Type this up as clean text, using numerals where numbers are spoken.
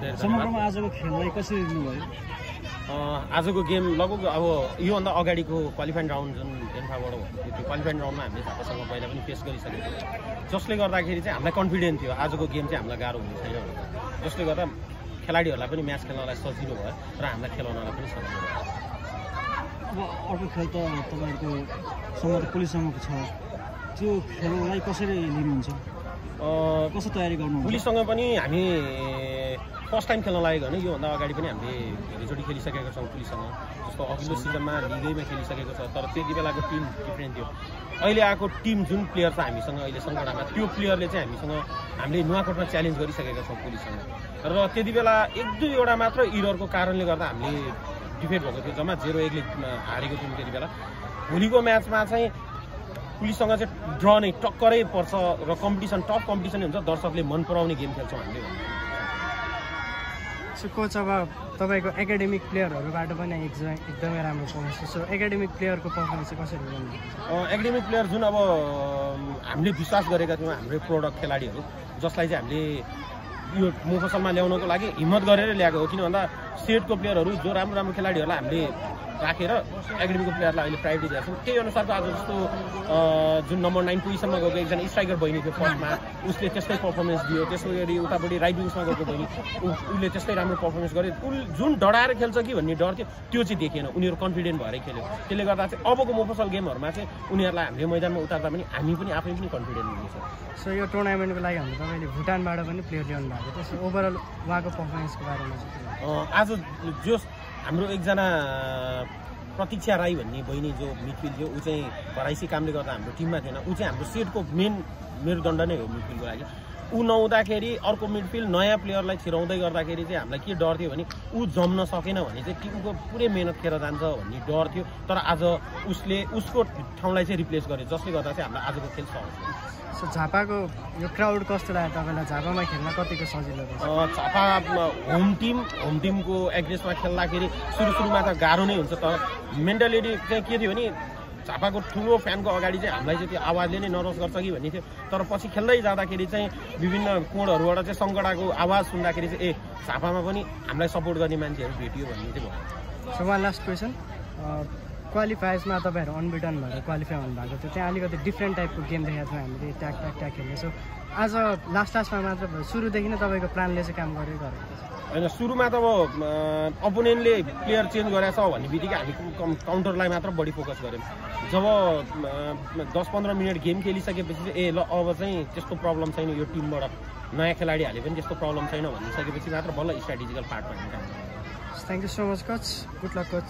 धेरै समग्रमा आजको खेललाई कसरी लिनुभयो? आजको गेम लगभग अब योभन्दा अगाडिको क्वालिफाइङ राउन्ड जुन डेन्फाबाट त्यो क्वालिफाइङ राउन्डमा हामीले झापासँग पहिला पनि फेस गरिसकेको थियो, जसले गर्दाखेरि चाहिँ हामीलाई कन्फिडेन्ट थियो आजको गेम चाहिँ हामीलाई गाह्रो हुने छैन भनेर, जसले गर्दा खेलाडीहरूलाई पनि म्याच खेल्नलाई सजिलो भयो र हामीलाई खेलाउनलाई पनि सजिलो भयो। अब अर्को खेल त तपाईँहरूको सँग पुलिससँगको छ, त्यो खेललाई कसरी लिनुहुन्छ, कसो तयारी गर्नुहुन्छ? पुलिससँग पनि हामी फर्स्ट टाइम खेल्न लागेको होइन, योभन्दा अगाडि पनि हामीले धेरैचोटि खेलिसकेका छौँ पुलिससँग, जस्तो अघिल्लो सिजनमा लिगैमा खेलिसकेको छ, तर त्यति बेलाको टिम डिफ्रेन्ट थियो। अहिले आएको टिम जुन प्लेयर छ हामीसँग अहिले सङ्कटामा, त्यो प्लेयरले चाहिँ हामीले नुवाकोटमा च्यालेन्ज गरिसकेका छौँ पुलिससँग, र त्यति बेला 1-2 मात्र इररको कारणले गर्दा हामीले डिफेट भएको थियो, जम्मा 0-1ले हारेको थियौँ त्यति बेला। भोलिको म्याचमा चाहिँ पुलिससँग चाहिँ ड्र नै टक्करै पर्छ र कम्पिटिसन टफ कम्पिटिसन हुन्छ, दर्शकले मन पराउने गेम खेल्छौँ हामीले भन्नु। सो कोच अब तपाईँको एकाडेमिक प्लेयरहरूबाट पनि एकदमै राम्रो पर्फर्मेन्स, सो एकाडेमिक प्लेयरको पर्फर्मेन्स चाहिँ कसरी गर्नु? एकाडेमिक प्लेयर जुन अब हामीले विश्वास गरेका थियौँ हाम्रो प्रोडक्ट खेलाडीहरू, जसलाई चाहिँ हामीले यो मुफसलमा ल्याउनको लागि हिम्मत गरेर ल्याएको हो, किन भन्दा स्टेटको प्लेयरहरू जो राम्रो खेलाडीहरूलाई हामीले राखेर एकाडेमीको प्लेयरलाई अहिले प्रायोरिटी दिएको छौँ। त्यही अनुसारको आज जस्तो जुन नम्बर 9 पोजिसनमा गएको एकजना स्ट्राइकर बहिनी थियो फर्स्टमा, उसले त्यस्तै पर्फर्मेन्स दियो। त्यसो गरी उतापट्टि राइट विङ्समा गएको बहिनी उसले त्यस्तै राम्रो पर्फर्मेन्स गर्यो। जुन डराएर खेल्छ कि भन्ने डर थियो त्यो चाहिँ देखिएन, उनीहरू कन्फिडेन्ट भएरै खेल्यो। त्यसले गर्दा चाहिँ अबको मुफसल गेमहरूमा चाहिँ उनीहरूलाई हामीले मैदानमा उतार्दा पनि हामी पनि आफै पनि कन्फिडेन्ट हुनेछ। सो यो टुर्नामेन्टको लागि हाम्रो तपाईँले भुटानबाट पनि प्लेयर ल्याउनु भएको थियो, सो ओभरअल उहाँको पर्फर्मेन्सको बारेमा चाहिँ आज जो हाम्रो एकजना प्रतीक्षा राई भन्ने बहिनी जो मिडफिल्ड थियो, ऊ चाहिँ भराइसी कामले गर्दा हाम्रो टिममा थिएन। ऊ चाहिँ हाम्रो सेटको मेन मेरुदण्ड नै हो मिडफिल्डको लागि। ऊ नहुँदाखेरि अर्को मिडफिल्ड नयाँ प्लेयरलाई छिराउँदै गर्दाखेरि चाहिँ हामीलाई के डर थियो भने ऊ जम्न सकेन भने चाहिँ टिमको पुरै मेहनत खेर जान्छ भन्ने डर थियो। तर आज उसले उसको ठाउँलाई चाहिँ रिप्लेस गर्यो, जसले गर्दा चाहिँ हामीलाई आजको खेल सहज भयो। सो झापाको यो क्राउड कस्तो लाग्यो तपाईँलाई? झापामा खेल्न कतिको सजिलो छ? झापा होम टिमको एग्रेसमा खेल्दाखेरि सुरुमा त गाह्रो नै हुन्छ, तर मेन्टालिटी चाहिँ के थियो भने झापाको ठुलो फ्यानको अगाडि चाहिँ हामीलाई चाहिँ त्यो आवाजले नै नर्भस गर्छ कि भन्ने थियो। तर पछि खेल्दै जाँदाखेरि चाहिँ विभिन्न कोणहरूबाट चाहिँ सङ्कटाको आवाज सुन्दाखेरि चाहिँ झापामा पनि हामीलाई सपोर्ट गर्ने मान्छेहरू भेटियो भन्ने चाहिँ भयो। सो वान लास्ट क्वेसन, क्वालिफायर्समा तपाईँहरू अनबिटन भएर क्वालिफाई हुनुभएको थियो, त्यहाँ अलिकति डिफ्रेन्ट टाइपको गेम देखाएको थियो हामीले, ट्याक खेल्ने। सो आज लास्टमा मात्र भयो, सुरुदेखि नै तपाईँको प्लानले चाहिँ काम गरेको होइन। सुरुमा त अब अपोनेन्टले प्लेयर चेन्ज गरेछ भन्ने बित्तिकै हामी काउन्टरलाई मात्र बढी फोकस गऱ्यौँ। जब 10-15 मिनट गेम खेलिसकेपछि चाहिँ ल अब चाहिँ त्यस्तो प्रब्लम छैन, यो टिमबाट नयाँ खेलाडी हाले पनि त्यस्तो प्रब्लम छैन भनिसकेपछि मात्र बल्ल स्ट्राटेजिकल पार्टमा हामी काम गर्छौँ। Thank you so much coach, good lock coach.